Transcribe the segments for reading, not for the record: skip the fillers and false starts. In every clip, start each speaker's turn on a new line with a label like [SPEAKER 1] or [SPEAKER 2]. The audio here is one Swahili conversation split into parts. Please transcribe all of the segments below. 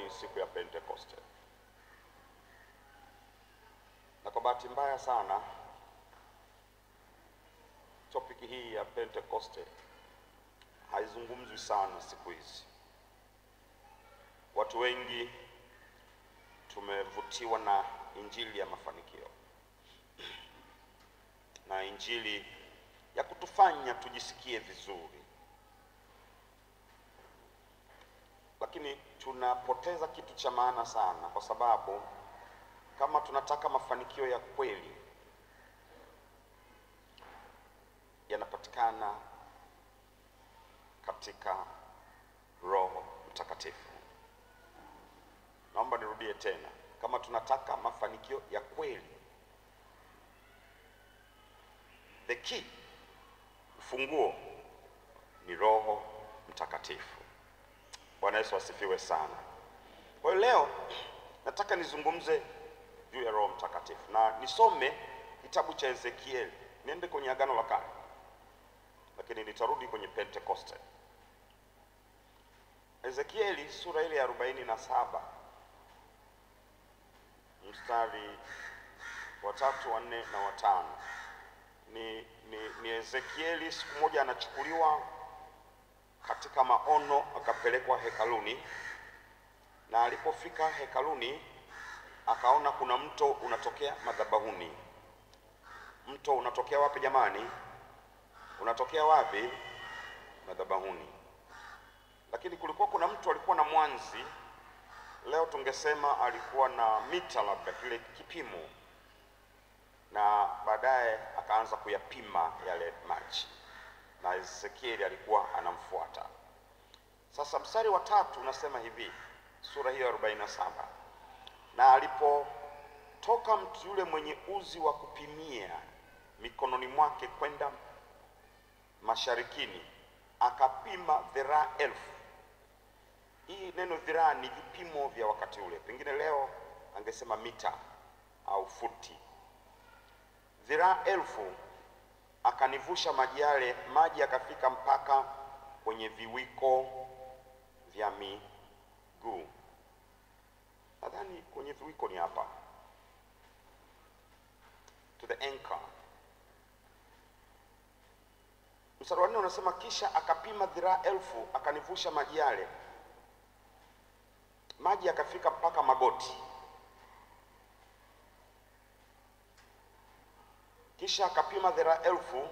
[SPEAKER 1] ni siku ya Pentekoste. Na kwa bahati mbaya sana topiki hii ya Pentekoste haizungumzwi sana siku hizi. Watu wengi tumevutiwa na injili ya mafanikio na injili ya kutufanya tujisikie vizuri, lakini tunapoteza kitu cha maana sana, kwa sababu kama tunataka mafanikio ya kweli yanapatikana katika Roho Mtakatifu. Naomba nirudie tena, kama tunataka mafanikio ya kweli, the key, ufunguo ni Roho Mtakatifu. Bwana Yesu asifiwe sana. Kwa hiyo leo nataka nizungumze juu ya Roho Mtakatifu na nisome kitabu cha Ezekieli. Niende kwenye Agano la Kale, lakini nitarudi kwenye Pentekoste. Ezekieli sura ile ya 47 mstari wa 3, wa 4 na wa 5. Ni Ezekieli siku moja anachukuliwa katika maono akapelekwa hekaluni, na alipofika hekaluni akaona kuna mto unatokea madhabahuni. Mto unatokea wapi jamani? Unatokea wapi? Madhabahuni. Lakini kulikuwa kuna mtu alikuwa na mwanzi, leo tungesema alikuwa na mita, labda kile kipimo, na baadaye akaanza kuyapima yale maji, na Ezekieli alikuwa anamfuata. Sasa mstari wa 3 unasema hivi, sura hiyo 47: na alipotoka mtu yule mwenye uzi wa kupimia mikononi mwake kwenda masharikini, akapima dhiraa 1000. Hii neno dhiraa ni vipimo vya wakati ule, pengine leo angesema mita au futi. Dhiraa 1000, akanivusha maji yale, maji yakafika mpaka kwenye viwiko vya miguu. Nadhani kwenye viwiko ni hapa, to the ankle. Mstari wa 4 unasema, kisha akapima dhiraa 1000, akanivusha maji yale, maji yakafika mpaka magoti. Kisha akapima dhiraa 1000,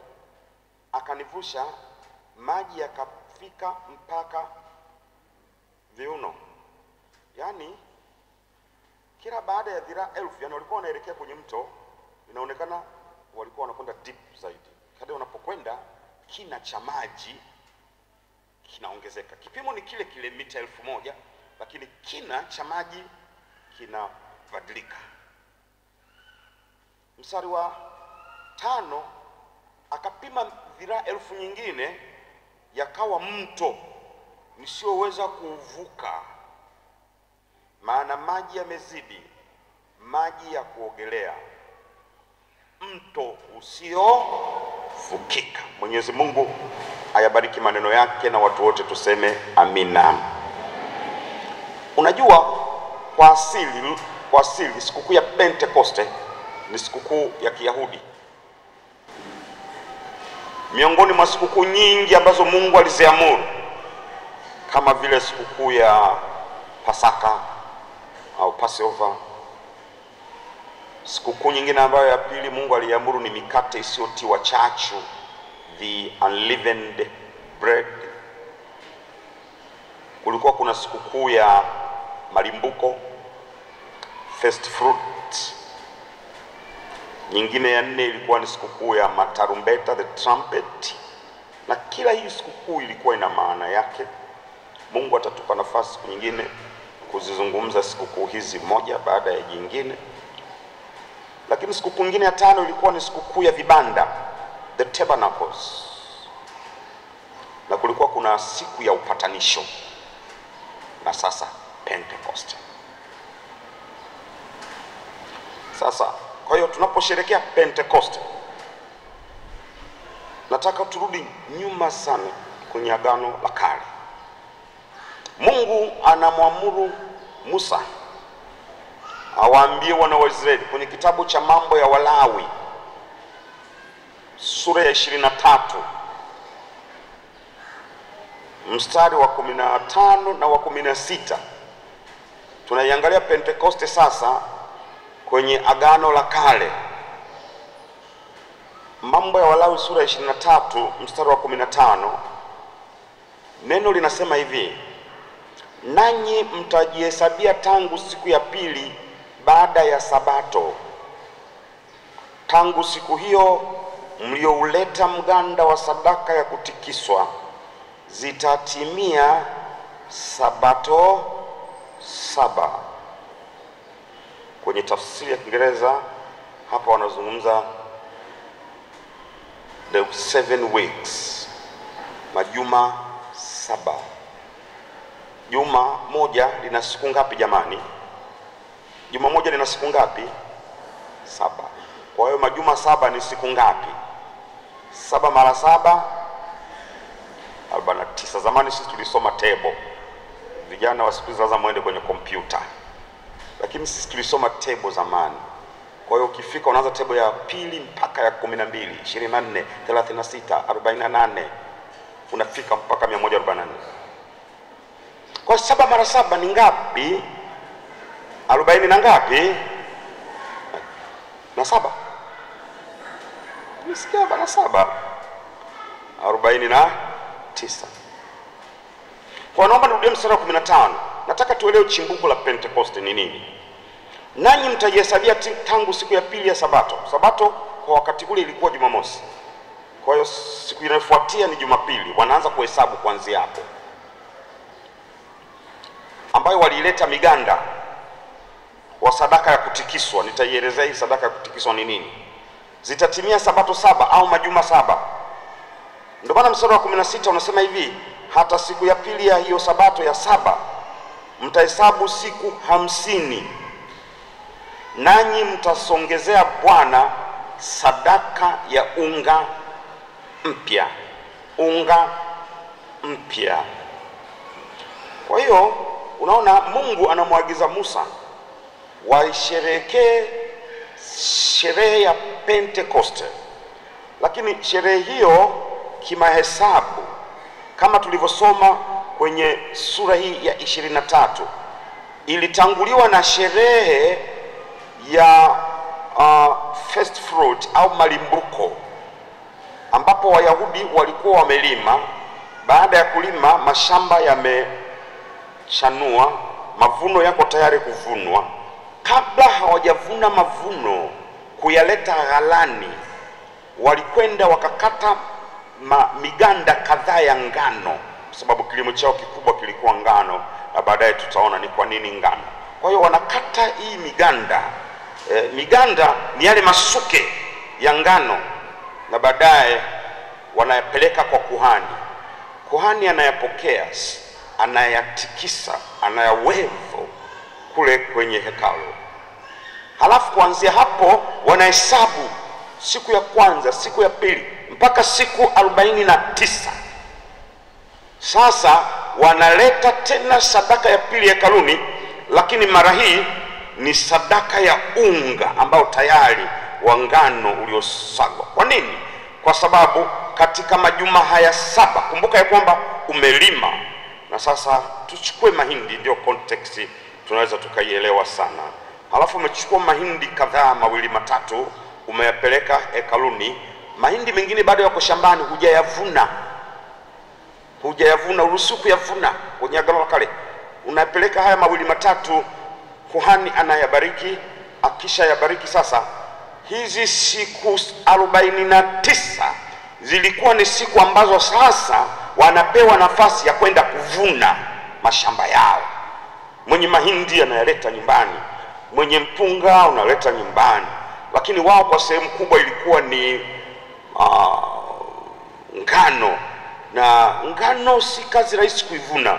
[SPEAKER 1] akanivusha maji yakafika mpaka viuno. Yani kila baada ya dhiraa 1000, yani walikuwa wanaelekea kwenye mto, inaonekana walikuwa wanakwenda deep zaidi. Kadri wanapokwenda kina cha maji kinaongezeka. Kipimo ni kile kile, mita 1000, lakini kina cha maji kinabadilika. Mstari wa 5, akapima dhiraa 1000 nyingine, yakawa mto nisioweza kuuvuka, maana maji yamezidi, maji ya kuogelea, mto usiovukika. Mwenyezi Mungu ayabariki maneno yake, na watu wote tuseme amina. Unajua, kwa asili sikukuu ya Pentekoste ni sikukuu ya Kiyahudi. Miongoni mwa sikukuu nyingi ambazo Mungu aliziamuru, kama vile sikukuu ya Pasaka au Passover. Sikukuu nyingine ambayo ya pili Mungu aliamuru ni mikate isiyotiwa chachu, the unleavened bread. Kulikuwa kuna sikukuu ya malimbuko, first fruit. Nyingine ya 4 ilikuwa ni sikukuu ya matarumbeta, the trumpet. Na kila hii sikukuu ilikuwa ina maana yake. Mungu atatupa nafasi siku nyingine kuzizungumza sikukuu hizi moja baada ya nyingine. Lakini sikukuu nyingine ya 5 ilikuwa ni sikukuu ya vibanda, the tabernacles. Na kulikuwa kuna siku ya upatanisho, na sasa Pentecost. Sasa kwa hiyo tunaposherehekea Pentecost, nataka turudi nyuma sana kwenye Agano la Kale. Mungu anamwamuru Musa awaambie wana wa Israeli kwenye kitabu cha Mambo ya Walawi sura ya 23 mstari wa 15 na wa 16. Tunaiangalia Pentekoste sasa kwenye Agano la Kale. Mambo ya Walawi sura ya 23 mstari wa 15, neno linasema hivi: nanyi mtajihesabia tangu siku ya pili baada ya Sabato, tangu siku hiyo mliouleta mganda wa sadaka ya kutikiswa, zitatimia Sabato 7. Kwenye tafsiri ya Kiingereza hapa wanazungumza the 7 weeks, majuma 7. Juma moja lina siku ngapi jamani? Juma moja lina siku ngapi? 7. Kwa hiyo majuma 7 ni siku ngapi? 7 mara 7 49. Zamani sisi tulisoma table. Vijana wa siku hizi lazima muende kwenye kompyuta. Lakini sisi tulisoma table zamani. Kwa hiyo ukifika unaanza table ya pili mpaka ya 12, 24, 36, 48, unafika mpaka 144. Kwa 7 mara 7 ni ngapi? 40 na ngapi? Na 7. Nisikia bana 7. 49. Kwa naomba nirudie mstari wa 15. Nataka tuelewe chimbuko la Pentekoste ni nini. Nanyi mtajihesabia tangu siku ya pili ya Sabato. Sabato kwa wakati ule ilikuwa Jumamosi. Kwa hiyo siku inayofuatia ni Jumapili. Wanaanza kuhesabu kuanzia hapo, ambayo walileta miganda wa sadaka ya kutikiswa. Nitaielezea hii sadaka ya kutikiswa ni nini. Zitatimia Sabato 7 au majuma 7. Ndio maana mstari wa 16 unasema hivi: hata siku ya pili ya hiyo Sabato ya 7 mtahesabu siku 50, nanyi mtasongezea Bwana sadaka ya unga mpya. Unga mpya. Kwa hiyo unaona Mungu anamwagiza Musa waisherehekee sherehe ya Pentekoste. Lakini sherehe hiyo kimahesabu, kama tulivyosoma kwenye sura hii ya 23, ilitanguliwa na sherehe ya first fruit au malimbuko, ambapo Wayahudi walikuwa wamelima. Baada ya kulima, mashamba yamechanua, mavuno yako tayari kuvunwa. Kabla hawajavuna mavuno kuyaleta ghalani, walikwenda wakakata miganda kadhaa ya ngano, kwa sababu kilimo chao kikubwa kilikuwa ngano, na baadaye tutaona ni kwa nini ngano. Kwa hiyo wanakata hii miganda. Miganda ni yale masuke ya ngano, na baadaye wanayapeleka kwa kuhani. Kuhani anayapokea, anayatikisa, anayawevo kule kwenye hekalu. Halafu kuanzia hapo wanahesabu siku ya kwanza, siku ya pili, mpaka siku 49. Sasa wanaleta tena sadaka ya pili hekaluni, lakini mara hii ni sadaka ya unga ambao tayari wa ngano uliosagwa. Kwa nini? Kwa sababu katika majuma haya 7, kumbuka ya kwamba umelima, na sasa tuchukue mahindi, ndio context tunaweza tukaielewa sana. Halafu umechukua mahindi kadhaa, 2 3, umeyapeleka hekaluni. Mahindi mengine bado yako shambani, hujayavuna, uruhusu kuyavuna. Kwenye Agano la Kale unapeleka haya 2 3, kuhani anayabariki. Akisha yabariki, sasa hizi siku 49 zilikuwa ni siku ambazo sasa wanapewa nafasi ya kwenda kuvuna mashamba yao. Mwenye mahindi anayaleta nyumbani, mwenye mpunga unaleta nyumbani, lakini wao kwa sehemu kubwa ilikuwa ni ngano. Na ngano si kazi rahisi kuivuna,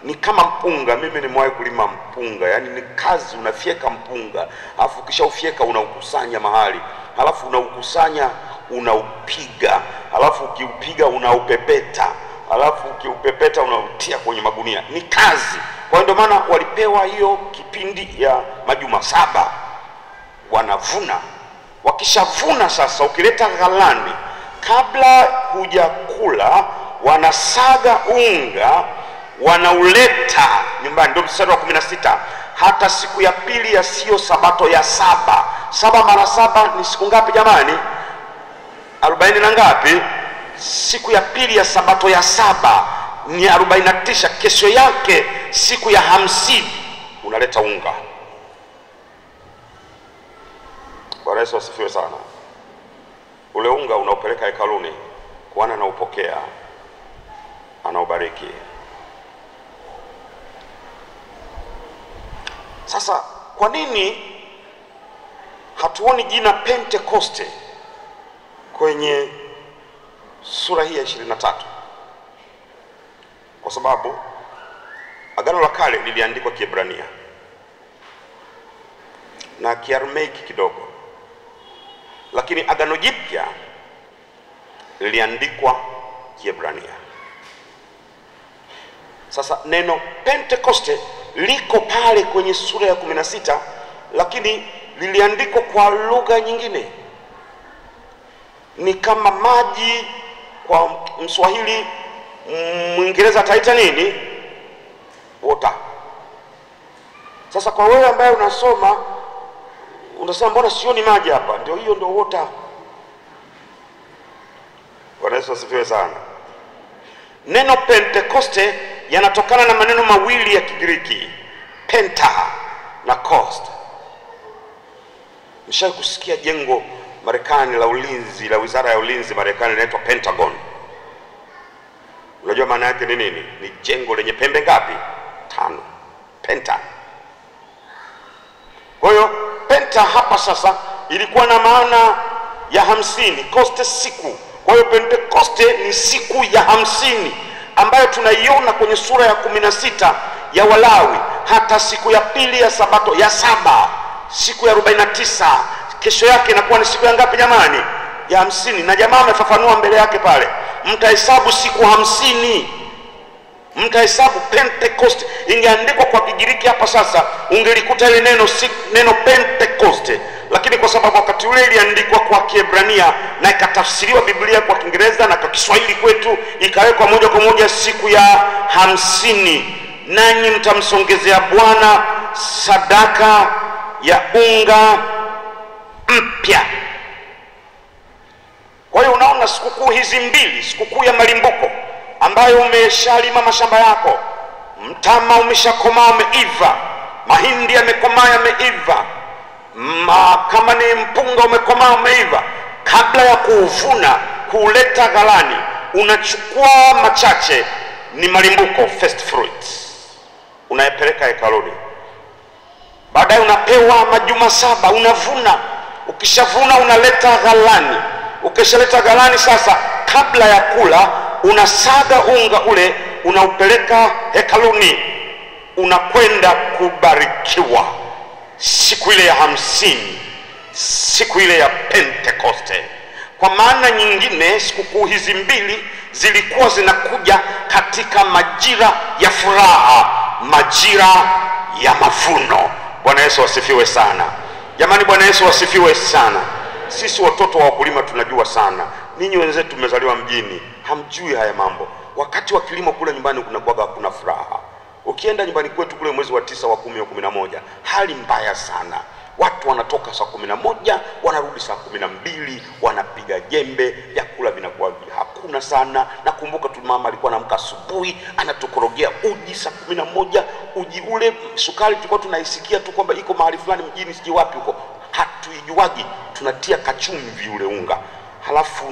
[SPEAKER 1] ni kama mpunga. Mimi nimewahi kulima mpunga, yani ni kazi. Unafyeka mpunga, alafu kisha ufyeka unaukusanya mahali, alafu unaukusanya unaupiga, alafu ukiupiga unaupepeta, alafu ukiupepeta unautia kwenye magunia. Ni kazi. Kwa hiyo ndio maana wanapewa hiyo kipindi ya majuma 7, wanavuna. Wakishavuna sasa, ukileta ghalani, kabla hujakula wanasaga unga, wanauleta nyumbani. Ndio mstari wa 16, hata siku ya pili ya sio sabato ya 7. 7 mara 7 ni siku ngapi jamani? 40 na ngapi? Siku ya pili ya sabato ya 7 ni 49. Kesho yake siku ya 50 unaleta unga. Bwana Yesu asifiwe sana. Ule unga unaupeleka hekaluni, Bwana anaupokea, anaubariki. Sasa kwa nini hatuoni jina Pentekoste kwenye sura hii ya 23? Kwa sababu Agano la Kale liliandikwa Kiebrania na Kiaramaiki kidogo, lakini Agano Jipya liliandikwa Kiebrania. Sasa neno Pentekoste liko pale kwenye sura ya 16, lakini liliandikwa kwa lugha nyingine. Ni kama maji kwa Mswahili, Mwingereza ataita nini? Water. Sasa kwa wewe ambaye unasoma, unasema mbona sioni maji hapa? Ndio hiyo, ndio water. Bwana Yesu asifiwe sana. Neno Pentekoste yanatokana na maneno mawili ya Kigiriki, penta na cost. Nishawahi kusikia jengo Marekani la ulinzi, la wizara ya ulinzi Marekani, linaitwa Pentagon. Unajua maana yake ni nini? Ni jengo lenye pembe ngapi? 5. Penta. Kwa hiyo penta hapa sasa ilikuwa na maana ya 50, koste siku. Kwa hiyo Pentekoste ni siku ya 50 ambayo tunaiona kwenye sura ya 16 ya Walawi. Hata siku ya pili ya sabato ya 7, siku ya 49, kesho yake inakuwa ni siku ya ngapi jamani? Ya 50. Na jamaa amefafanua mbele yake pale, mtahesabu siku 50, mtahesabu Pentecost. Ingeandikwa kwa Kigiriki hapa sasa ungelikuta ile neno Pentecost, lakini kwa sababu wakati ule iliandikwa kwa Kiebrania na ikatafsiriwa Biblia kwa Kiingereza na kwa Kiswahili kwetu ikawekwa moja kwa moja siku ya 50. Nanyi mtamsongezea Bwana sadaka ya unga mpya. Kwa hiyo unaona sikukuu hizi mbili, sikukuu ya malimbuko ambayo umeshalima mashamba yako, mtama umeshakomaa umeiva, mahindi yamekomaa yameiva, kama ni mpunga umekomaa umeiva, kabla ya kuuvuna kuuleta ghalani unachukua machache, ni malimbuko, first fruits, unayepeleka hekaluni. Baadaye unapewa majuma 7, unavuna. Ukishavuna unaleta ghalani. Ukishaleta ghalani sasa, kabla ya kula unasaga unga ule, unaupeleka hekaluni, unakwenda kubarikiwa siku ile ya 50, siku ile ya Pentekoste. Kwa maana nyingine, sikukuu hizi mbili zilikuwa zinakuja katika majira ya furaha, majira ya mavuno. Bwana Yesu asifiwe sana. Jamani, Bwana Yesu asifiwe sana. Sisi watoto wa wakulima tunajua sana. Ninyi wenzetu tumezaliwa mjini, hamjui haya mambo. Wakati wa kilimo kule nyumbani kuna furaha. Ukienda nyumbani kwetu kule mwezi wa 9, wa 10, wa 11, hali mbaya sana. Watu wanatoka saa 11 wanarudi saa 12, wanapiga jembe, vyakula vinakuwa hakuna sana. Nakumbuka tu mama alikuwa anamka asubuhi anatukorogea uji saa 11. Uji ule sukari tulikuwa tunaisikia tu kwamba iko mahali fulani mjini siji wapi huko, hatuijuagi. Tunatia kachumvi ule unga, halafu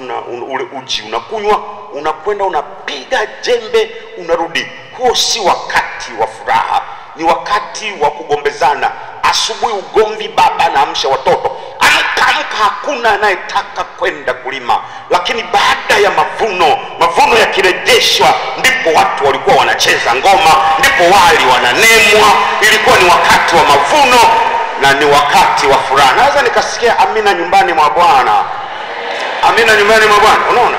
[SPEAKER 1] ule uji unakunywa, unakwenda unapiga jembe, unarudi. Huo si wakati wa furaha, ni wakati wa kugombezana. Asubuhi ugomvi, baba anaamsha watoto, amka, hakuna anayetaka kwenda kulima. Lakini baada ya mavuno yakirejeshwa, ndipo watu walikuwa wanacheza ngoma, ndipo wali wananemwa. Ilikuwa ni wakati wa mavuno na ni wakati wa furaha. Naweza nikasikia amina nyumbani mwa Bwana, amina nyumbani mwa Bwana. Unaona?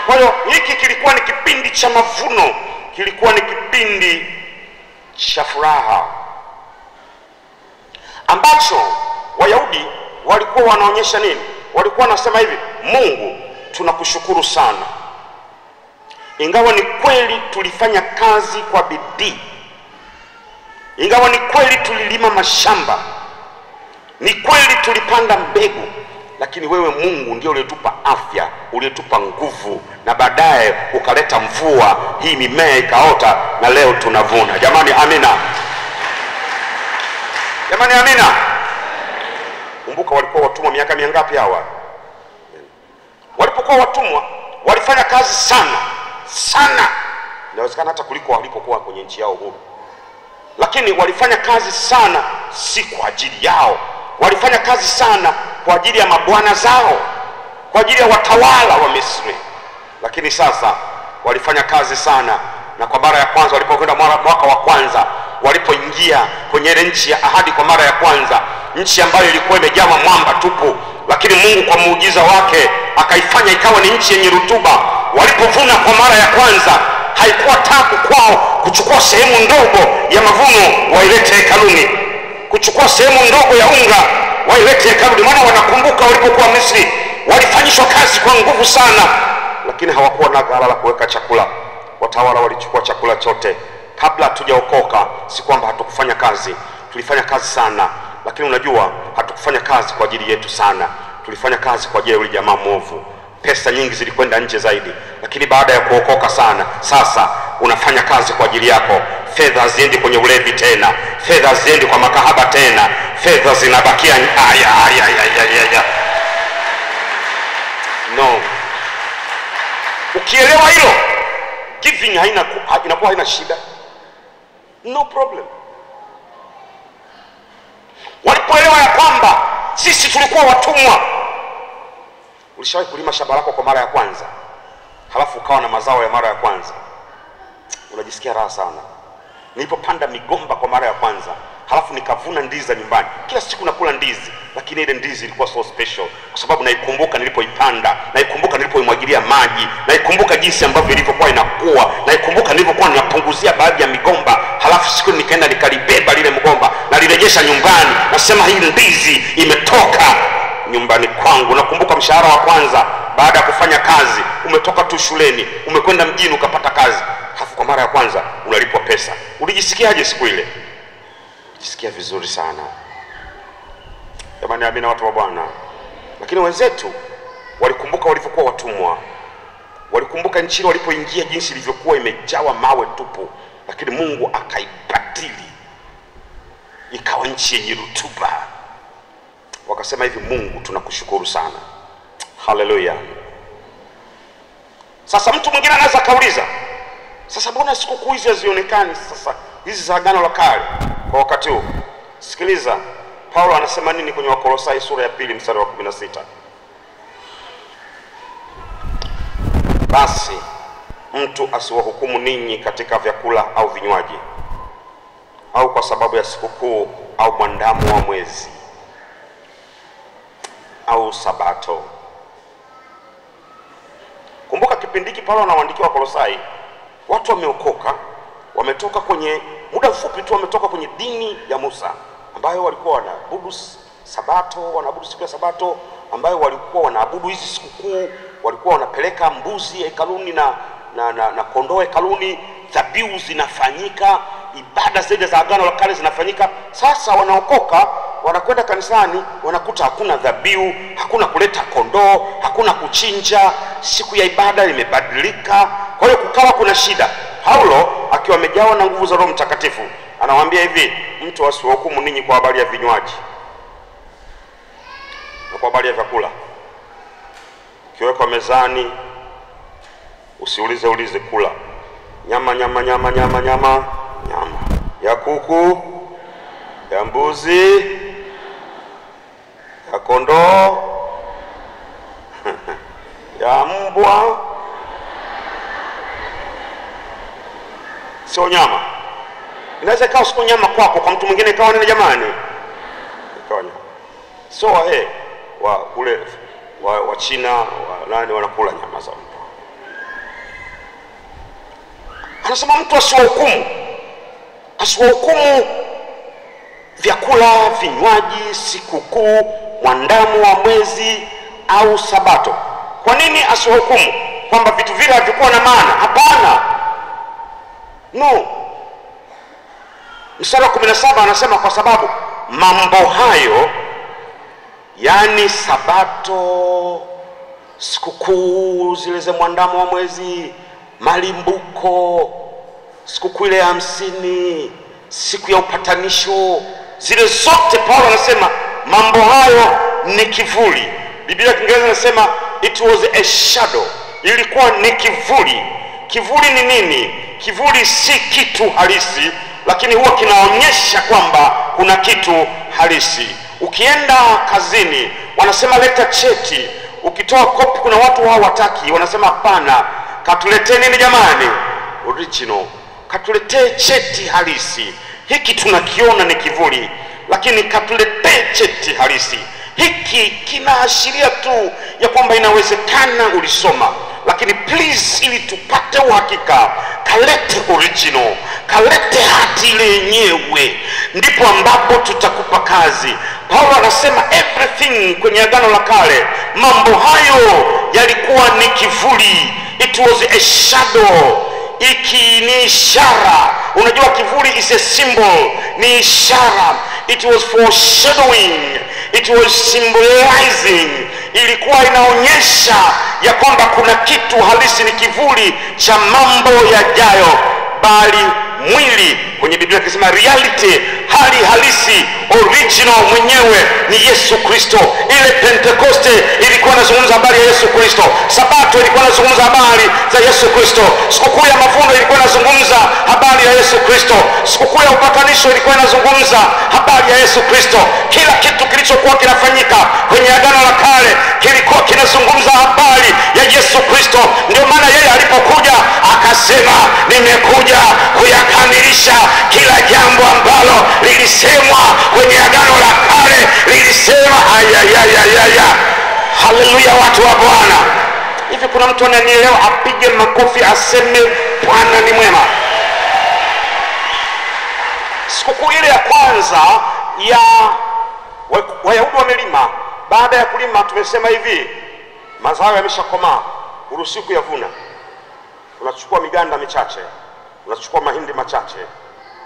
[SPEAKER 1] Kwa hiyo hiki kilikuwa ni kipindi cha mavuno, kilikuwa ni kipindi cha furaha. ambacho Wayahudi walikuwa wanaonyesha nini? Walikuwa wanasema hivi: Mungu, tunakushukuru sana, ingawa ni kweli tulifanya kazi kwa bidii, ingawa ni kweli tulilima mashamba, ni kweli tulipanda mbegu, lakini wewe Mungu ndio uliyetupa afya, uliyetupa nguvu, na baadaye ukaleta mvua, hii mimea ikaota, na leo tunavuna. Jamani amina. Jamani amina. Kumbuka walikuwa watumwa miaka mingapi hawa? Walipokuwa watumwa walifanya kazi sana sana, inawezekana hata kuliko walipokuwa kwenye nchi yao huru. Lakini walifanya kazi sana si kwa ajili yao, walifanya kazi sana kwa ajili ya mabwana zao, kwa ajili ya watawala wa Misri. Lakini sasa walifanya kazi sana, na kwa mara ya kwanza walipokwenda mwaka wa kwanza, walipoingia kwenye ile nchi ya ahadi kwa mara ya kwanza, nchi ambayo ilikuwa imejawa mwamba tupu, lakini Mungu kwa muujiza wake akaifanya ikawa ni nchi yenye rutuba. Walipovuna kwa mara ya kwanza, haikuwa tabu kwao kuchukua sehemu ndogo ya mavuno wailete hekaluni, kuchukua sehemu ndogo ya unga wailete hekaluni. Maana wanakumbuka walipokuwa Misri walifanyishwa kazi kwa nguvu sana, lakini hawakuwa na ghala la kuweka chakula. Watawala walichukua chakula chote. Kabla hatujaokoka, si kwamba hatukufanya kazi, tulifanya kazi sana, lakini unajua hatukufanya kazi kwa ajili yetu sana, tulifanya kazi kwa ajili ya yule jamaa mwovu. Pesa nyingi zilikwenda nje zaidi, lakini baada ya kuokoka sana, sasa unafanya kazi kwa ajili yako. Fedha haziendi kwenye ulevi tena, fedha haziendi kwa makahaba tena, fedha zinabakia no. Ukielewa hilo, giving inakuwa haina shida, no problem. Walipoelewa ya kwamba sisi tulikuwa watumwa. Ulishawahi kulima shamba lako kwa mara ya kwanza, halafu ukawa na mazao ya mara ya kwanza? Unajisikia raha sana. Nilipopanda migomba kwa mara ya kwanza, halafu nikavuna ndizi za nyumbani. Kila siku nakula ndizi, lakini ile ndizi ilikuwa so special kwa sababu naikumbuka nilipoipanda, naikumbuka nilipoimwagilia maji, naikumbuka jinsi ambavyo ilivyokuwa inakuwa, naikumbuka nilivyokuwa ninapunguzia baadhi ya migomba. Halafu siku nikaenda nikalibeba lile mgomba na lirejesha nyumbani, nasema hii ndizi imetoka nyumbani kwangu. Nakumbuka mshahara wa kwanza baada ya kufanya kazi, umetoka tu shuleni, umekwenda mjini ukapata kazi, halafu kwa mara ya kwanza unalipwa pesa. Ulijisikiaje siku ile? Jisikia vizuri sana. Jamani amina, watu wa Bwana. Lakini wenzetu walikumbuka walivyokuwa watumwa, walikumbuka nchi walipoingia jinsi ilivyokuwa imejawa mawe tupu, lakini Mungu akaibadili ikawa nchi yenye rutuba. Wakasema hivi: Mungu, tunakushukuru sana. Haleluya. Sasa mtu mwingine anaweza kauliza, sasa mbona sikukuu hizi hazionekani sasa, hizi za Agano la Kale kwa wakati huu? Sikiliza Paulo anasema nini kwenye Wakolosai sura ya 2 mstari wa 16. Basi mtu asiwahukumu ninyi katika vyakula au vinywaji, au kwa sababu ya sikukuu au mwandamo wa mwezi au sabato. Kumbuka kipindi hiki Paulo anawaandikia Wakolosai, watu wameokoka, wametoka kwenye muda mfupi tu, wametoka kwenye dini ya Musa ambayo walikuwa wanaabudu sabato, wanaabudu siku ya sabato, ambayo walikuwa wanaabudu hizi sikukuu, walikuwa wanapeleka mbuzi hekaluni na kondoo hekaluni, dhabihu zinafanyika, ibada zile za Agano la Kale zinafanyika. Sasa wanaokoka, wanakwenda kanisani, wanakuta hakuna dhabihu, hakuna kuleta kondoo, hakuna kuchinja, siku ya ibada imebadilika. Kwa hiyo kukawa kuna shida. Paulo akiwa amejawa na nguvu za Roho Mtakatifu anawaambia hivi: mtu asiwahukumu ninyi kwa habari ya vinywaji na kwa habari ya vyakula. Kiwekwa mezani, usiulize kula. Nyama ya kuku, ya mbuzi, ya kondoo, ya mbwa, sio nyama. Inaweza ikawa sio nyama kwako, kwa mtu mwingine ikawa nini jamani? Ikawa nyama. So wa kule wa China nani wanakula nyama za mbwa. Anasema mtu asiwahukumu vyakula, vinywaji, sikukuu, mwandamo wa mwezi au sabato. Kwa nini asihukumu kwamba vitu vile havikuwa na maana? Hapana. No. Mstari wa 17 anasema kwa sababu mambo hayo, yani sabato, sikukuu zile za mwandamo wa mwezi, malimbuko, sikukuu ile ya 50, siku ya upatanisho, zile zote Paulo anasema mambo hayo ni kivuli. Biblia Kiingereza inasema it was a shadow, ilikuwa ni kivuli. Kivuli ni nini? Kivuli si kitu halisi, lakini huwa kinaonyesha kwamba kuna kitu halisi. Ukienda kazini wanasema leta cheti, ukitoa kopi kuna watu wao wataki, wanasema hapana, katuletee nini jamani? Original. Katuletee cheti halisi. Hiki tunakiona ni kivuli, lakini katuletee cheti halisi. Hiki kinaashiria tu ya kwamba inawezekana ulisoma, lakini please, ili tupate uhakika, kalete original, kalete hati ile yenyewe, ndipo ambapo tutakupa kazi. Paulo anasema everything kwenye Agano la Kale, mambo hayo yalikuwa ni kivuli. It was a shadow. Iki ni ishara. Unajua kivuli is a symbol, ni ishara. It was foreshadowing, it was symbolizing. Ilikuwa inaonyesha ya kwamba kuna kitu halisi, ni kivuli cha mambo yajayo. Bali mwili kwenye Biblia kisema reality, hali halisi, original mwenyewe ni Yesu Kristo. Ile Pentekoste ilikuwa inazungumza habari ya Yesu Kristo. Sabato ilikuwa inazungumza habari za Yesu Kristo. Sikukuu ya mavuno ilikuwa inazungumza habari ya Yesu Kristo. Sikukuu ya upatanisho ilikuwa inazungumza habari ya Yesu Kristo. Kila kitu kilichokuwa kinafanyika kwenye Agano la Kale kilikuwa kinazungumza habari ya Yesu Kristo. Ndio maana yeye alipokuja akasema, nimekuja kuyakamilisha kila jambo ambalo lilisemwa kwenye Agano la Kale. Lilisema ayayayaya. Haleluya, watu wa Bwana. Hivi kuna mtu ananielewa? Apige makofi aseme Bwana ni mwema. Sikukuu ile ya kwanza ya Wayahudi wamelima. Baada ya kulima tumesema hivi, mazao yameshakomaa, uruhusiwi kuyavuna. Unachukua miganda michache, unachukua mahindi machache,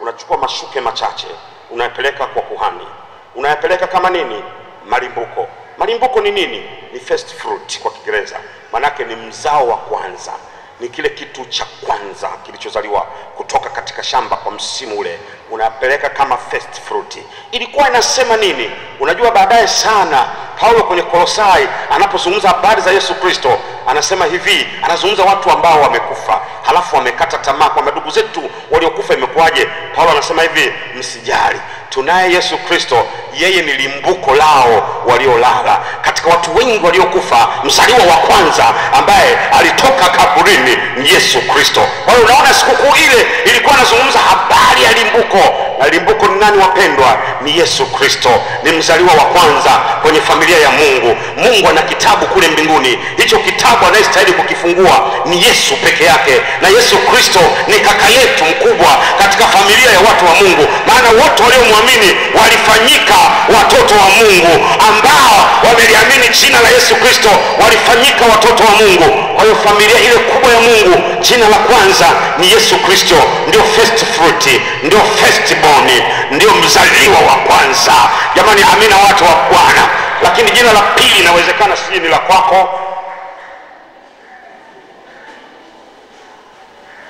[SPEAKER 1] unachukua mashuke machache, unayapeleka kwa kuhani. Unayapeleka kama nini? Malimbuko. Malimbuko ni nini? Ni first fruit kwa Kiingereza. Manake ni mzao wa kwanza, ni kile kitu cha kwanza kilichozaliwa kutoka katika shamba kwa msimu ule, unapeleka kama first fruit. Ilikuwa inasema nini? Unajua baadaye sana Paulo kwenye Kolosai anapozungumza habari za Yesu Kristo anasema hivi, anazungumza watu ambao wamekufa halafu wamekata tamaa kwa ndugu zetu waliokufa imekuwaje. Paulo anasema hivi, msijali, tunaye Yesu Kristo, yeye ni limbuko lao waliolala. Katika watu wengi waliokufa, mzaliwa wa kwanza ambaye alitoka kaburini ni Yesu Kristo. Kwa hiyo unaona sikukuu ile ilikuwa inazungumza habari ya limbuko. Na limbuko ni nani wapendwa? Ni Yesu Kristo. Ni mzaliwa wa kwanza kwenye familia ya Mungu. Mungu ana kitabu kule mbinguni. Hicho kitabu anayestahili kukifungua ni Yesu peke yake. Na Yesu Kristo ni kaka yetu mkubwa katika familia ya watu wa Mungu. Maana wote waliomwamini walifanyika watoto wa Mungu. Ambao wameliamini jina la Yesu Kristo walifanyika watoto wa Mungu. Kwa hiyo familia ile kubwa ya Mungu, jina la kwanza ni Yesu Kristo. Ndio first fruit, ndio first born, ndio mzaliwa wa kwanza. Jamani, amina watu wa Bwana. Lakini jina la pili inawezekana sisi ni la kwako.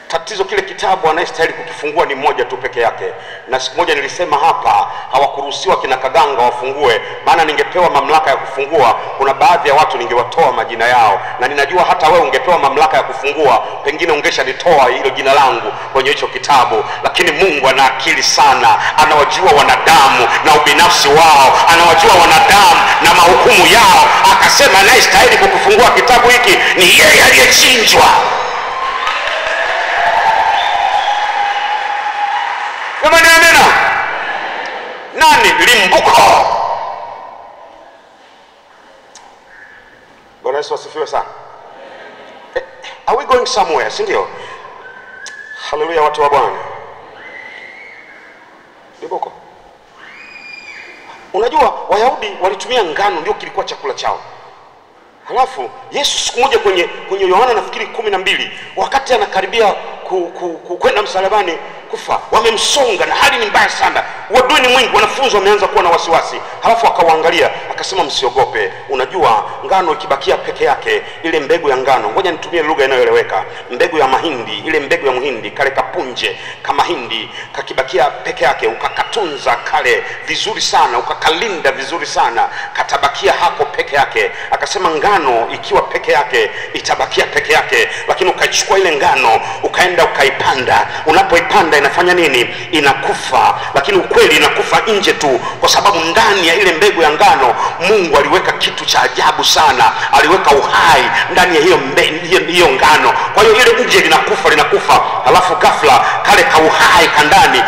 [SPEAKER 1] Tatizo kile kitabu anayestahili kukifungua ni mmoja tu peke yake. Na siku moja nilisema hapa, hawakuruhusiwa kina Kaganga wafungue, maana ningepewa mamlaka ya kufungua, kuna baadhi ya watu ningewatoa majina yao. Na ninajua hata wewe ungepewa mamlaka ya kufungua, pengine ungeshalitoa hilo jina langu kwenye hicho kitabu. Lakini Mungu ana akili sana, anawajua wanadamu na ubinafsi wao, anawajua wanadamu na mahukumu yao. Akasema anayestahili kukifungua kitabu hiki ni yeye aliyechinjwa. Jamani, amina. Nani? Limbuko. Bwana Yesu asifiwe sana. Are we going somewhere? Si ndio? Haleluya, watu wa Bwana. Limbuko. Unajua Wayahudi walitumia ngano, ndio kilikuwa chakula chao. Halafu Yesu siku moja kwenye Yohana nafikiri 12, wakati anakaribia kwenda msalabani kufa, wamemsonga na hali ni mbaya sana, uadui ni mwingi, wanafunzi wameanza kuwa na wasiwasi. Halafu akawaangalia akasema, msiogope. Unajua ngano ikibakia peke yake, ile mbegu ya ngano, ngoja nitumie lugha inayoeleweka, mbegu ya mahindi, ile mbegu ya mhindi, kale kapunje kama hindi kakibakia peke yake, ukakatunza kale vizuri sana, ukakalinda vizuri sana, katabakia hako peke yake. Akasema ngano ikiwa peke yake itabakia peke yake, lakini ukachukua ile ngano ukaenda ukaipanda, unapoipanda inafanya nini? Inakufa. Lakini ukweli inakufa nje tu, kwa sababu ndani ya ile mbegu ya ngano Mungu aliweka kitu cha ajabu sana, aliweka uhai ndani ya hiyo ngano. Kwa hiyo ile nje linakufa, halafu ghafla kale ka uhai kandani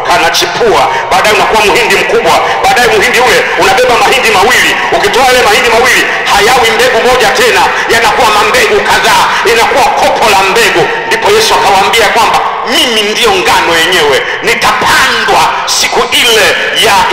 [SPEAKER 1] kanachipua, baadaye unakuwa mhindi mkubwa. Baadaye mhindi ule unabeba mahindi mawili, ukitoa ile mahindi mawili hayawi mbegu moja tena, yanakuwa mambegu kadhaa, inakuwa kopo la mbegu. Ndipo Yesu akawaambia kwamba mimi ndiyo ngano yenyewe, nitapandwa siku ile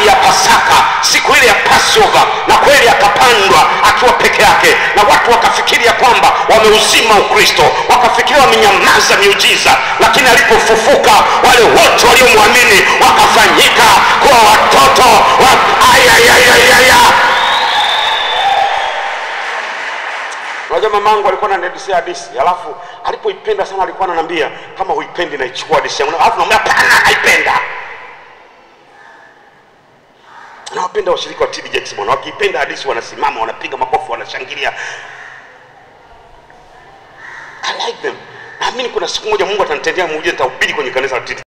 [SPEAKER 1] ya Pasaka, siku ile ya Passover. Na kweli akapandwa akiwa peke yake, na watu wakafikiria kwamba wameuzima Ukristo, wakafikiria wamenyamaza miujiza. Lakini alipofufuka, wale wote waliomwamini wakafanyika kuwa watoto wa Unajua mamangu alikuwa ananihadithia hadithi, alafu alipoipenda sana alikuwa ananiambia, kama huipendi na ichukua hadithi yangu. Alafu naambia hapana, haipenda. Nawapenda washirika wa TD Jakes bwana, wakipenda hadithi wanasimama, wanapiga makofi, wanashangilia. I like them. Naamini kuna siku moja Mungu atanitendea muujiza, nitahubiri kwenye kanisa la TD